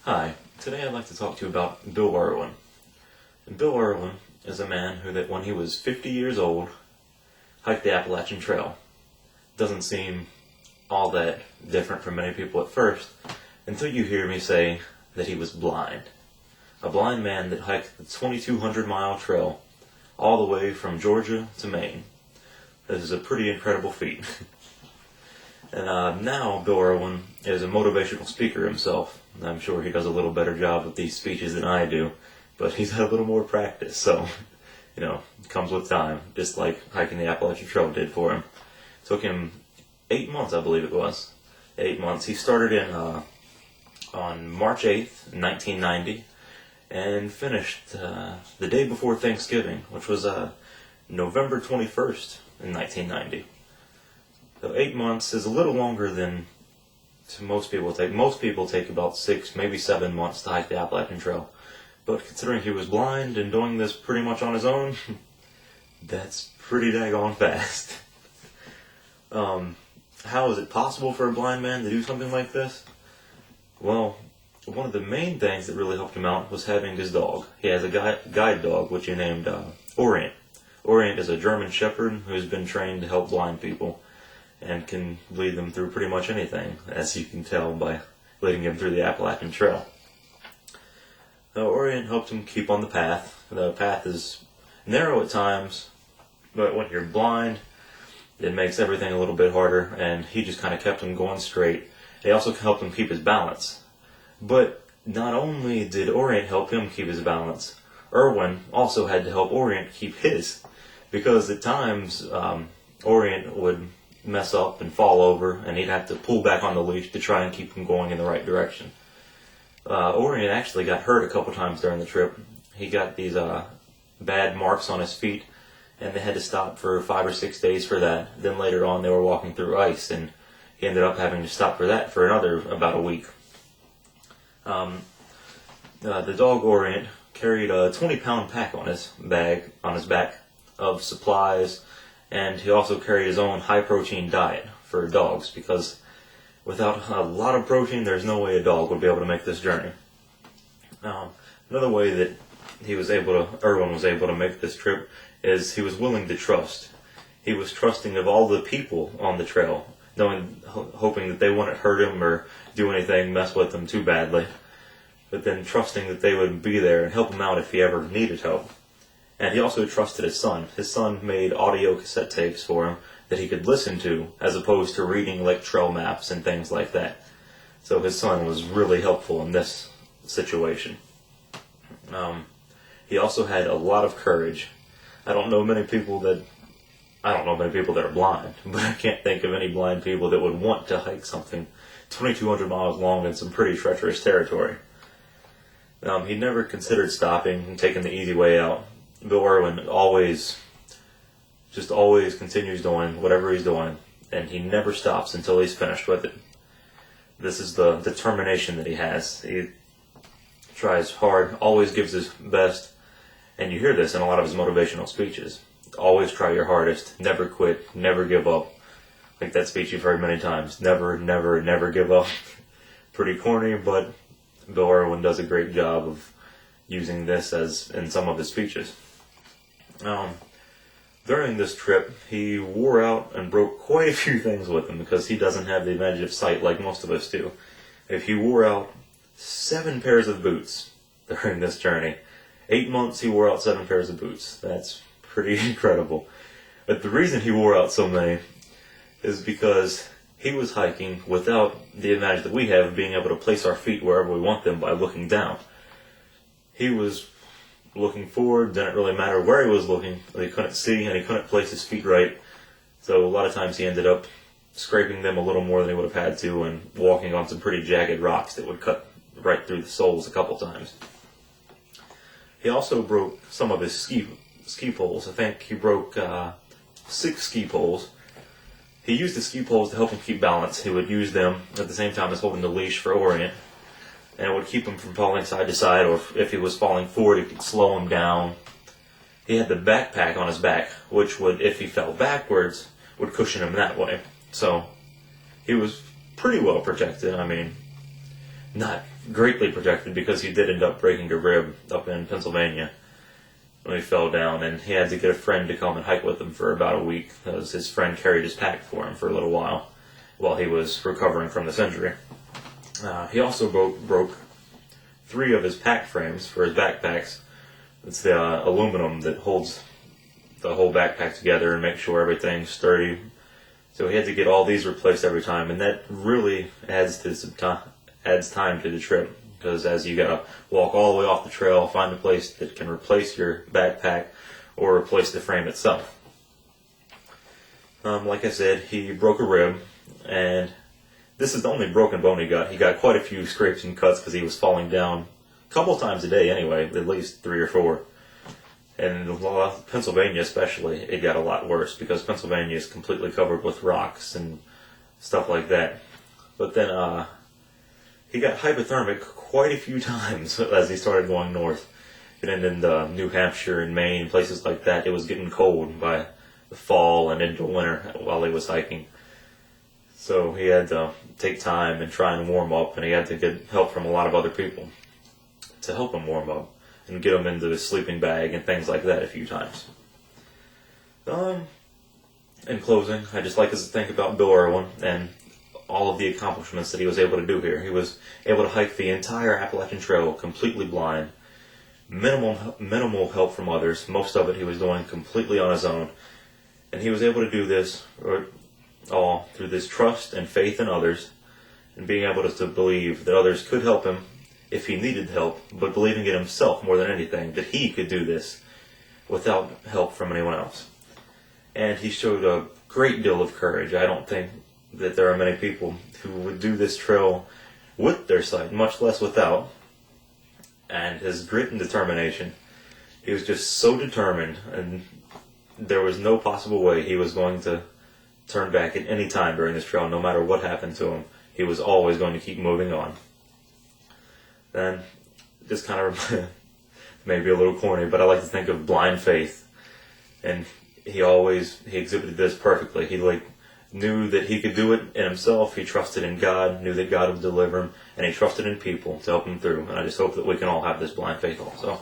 Hi, today I'd like to talk to you about Bill Irwin. And Bill Irwin is a man who, that when he was 50 years old, hiked the Appalachian Trail. Doesn't seem all that different from many people at first, until you hear me say that he was blind. A blind man that hiked the 2,200-mile trail all the way from Georgia to Maine. This is a pretty incredible feat. And now Bill Irwin is a motivational speaker himself. I'm sure he does a little better job with these speeches than I do, but he's had a little more practice, so, it comes with time, just like hiking the Appalachian Trail did for him. It took him 8 months, I believe it was. 8 months. He started on March 8th, 1990, and finished the day before Thanksgiving, which was November 21st in 1990. So 8 months is a little longer than most people take. Most people take about 6, maybe 7 months to hike the Appalachian Trail. But considering he was blind and doing this pretty much on his own, that's pretty daggone fast. How is it possible for a blind man to do something like this? Well, one of the main things that really helped him out was having his dog. He has a guide dog, which he named Orient. Orient is a German Shepherd who's been trained to help blind people and can lead them through pretty much anything, as you can tell by leading him through the Appalachian Trail. Orient helped him keep on the path. The path is narrow at times, but when you're blind, it makes everything a little bit harder, and he just kind of kept him going straight. He also helped him keep his balance. But not only did Orient help him keep his balance, Irwin also had to help Orient keep his, because at times Orient would mess up and fall over, and he'd have to pull back on the leash to try and keep him going in the right direction. Orient actually got hurt a couple times during the trip. He got these bad marks on his feet, and they had to stop for 5 or 6 days for that. Then later on they were walking through ice, and he ended up having to stop for that for another about a week. The dog Orient carried a 20-pound pack on his back of supplies, and he also carried his own high-protein diet for dogs, because without a lot of protein, there's no way a dog would be able to make this journey. Another way that Irwin was able to make this trip is he was willing to trust. He was trusting of all the people on the trail, hoping that they wouldn't hurt him or do anything, mess with him too badly, but then trusting that they would be there and help him out if he ever needed help. And he also trusted his son. His son made audio cassette tapes for him that he could listen to, as opposed to reading like trail maps and things like that. So his son was really helpful in this situation. He also had a lot of courage. I don't know many people that are blind, but I can't think of any blind people that would want to hike something 2,200 miles long in some pretty treacherous territory. He never considered stopping and taking the easy way out. Bill Irwin always continues doing whatever he's doing, and he never stops until he's finished with it. This is the determination that he has. He tries hard, always gives his best, and you hear this in a lot of his motivational speeches. Always try your hardest, never quit, never give up. Like that speech you've heard many times. Never, never, never give up. Pretty corny, but Bill Irwin does a great job of using this as in some of his speeches. During this trip, he wore out and broke quite a few things with him, because he doesn't have the advantage of sight like most of us do. He wore out 7 pairs of boots during this journey. 8 months he wore out 7 pairs of boots. That's pretty incredible. But the reason he wore out so many is because he was hiking without the advantage that we have of being able to place our feet wherever we want them by looking down. He was looking forward, didn't really matter where he was looking. He couldn't see, and he couldn't place his feet right. So a lot of times he ended up scraping them a little more than he would have had to, and walking on some pretty jagged rocks that would cut right through the soles a couple times. He also broke some of his ski poles. I think he broke 6 ski poles. He used the ski poles to help him keep balance. He would use them at the same time as holding the leash for Orient, and it would keep him from falling side to side, or if he was falling forward, it could slow him down. He had the backpack on his back, which would, if he fell backwards, would cushion him that way. So he was pretty well protected. I mean, not greatly protected because he did end up breaking a rib up in Pennsylvania when he fell down, and he had to get a friend to come and hike with him for about a week because his friend carried his pack for him for a little while he was recovering from this injury. He also broke 3 of his pack frames for his backpacks. It's the aluminum that holds the whole backpack together and makes sure everything's sturdy. So he had to get all these replaced every time, and that really adds time to the trip, because as you gotta walk all the way off the trail, find a place that can replace your backpack or replace the frame itself. Like I said, he broke a rib, and this is the only broken bone he got. He got quite a few scrapes and cuts because he was falling down a couple times a day anyway, at least 3 or 4. And in Pennsylvania especially, it got a lot worse because Pennsylvania is completely covered with rocks and stuff like that. But then he got hypothermic quite a few times as he started going north. And in New Hampshire and Maine, places like that, it was getting cold by the fall and into winter while he was hiking. So he had to take time and try and warm up, and he had to get help from a lot of other people to help him warm up and get him into his sleeping bag and things like that a few times. In closing, I just like to think about Bill Irwin and all of the accomplishments that he was able to do here. He was able to hike the entire Appalachian Trail completely blind, minimal help from others. Most of it he was doing completely on his own, and he was able to do this all through this trust and faith in others, and being able to believe that others could help him if he needed help, but believing in himself more than anything, that he could do this without help from anyone else. And he showed a great deal of courage. I don't think that there are many people who would do this trail with their sight, much less without. And his grit and determination, he was just so determined, and there was no possible way he was going to turn back at any time during this trail. No matter what happened to him, he was always going to keep moving on. Then, just kind of maybe a little corny, but I like to think of blind faith, and he exhibited this perfectly. He knew that he could do it in himself. He trusted in God, knew that God would deliver him, and he trusted in people to help him through. And I just hope that we can all have this blind faith also.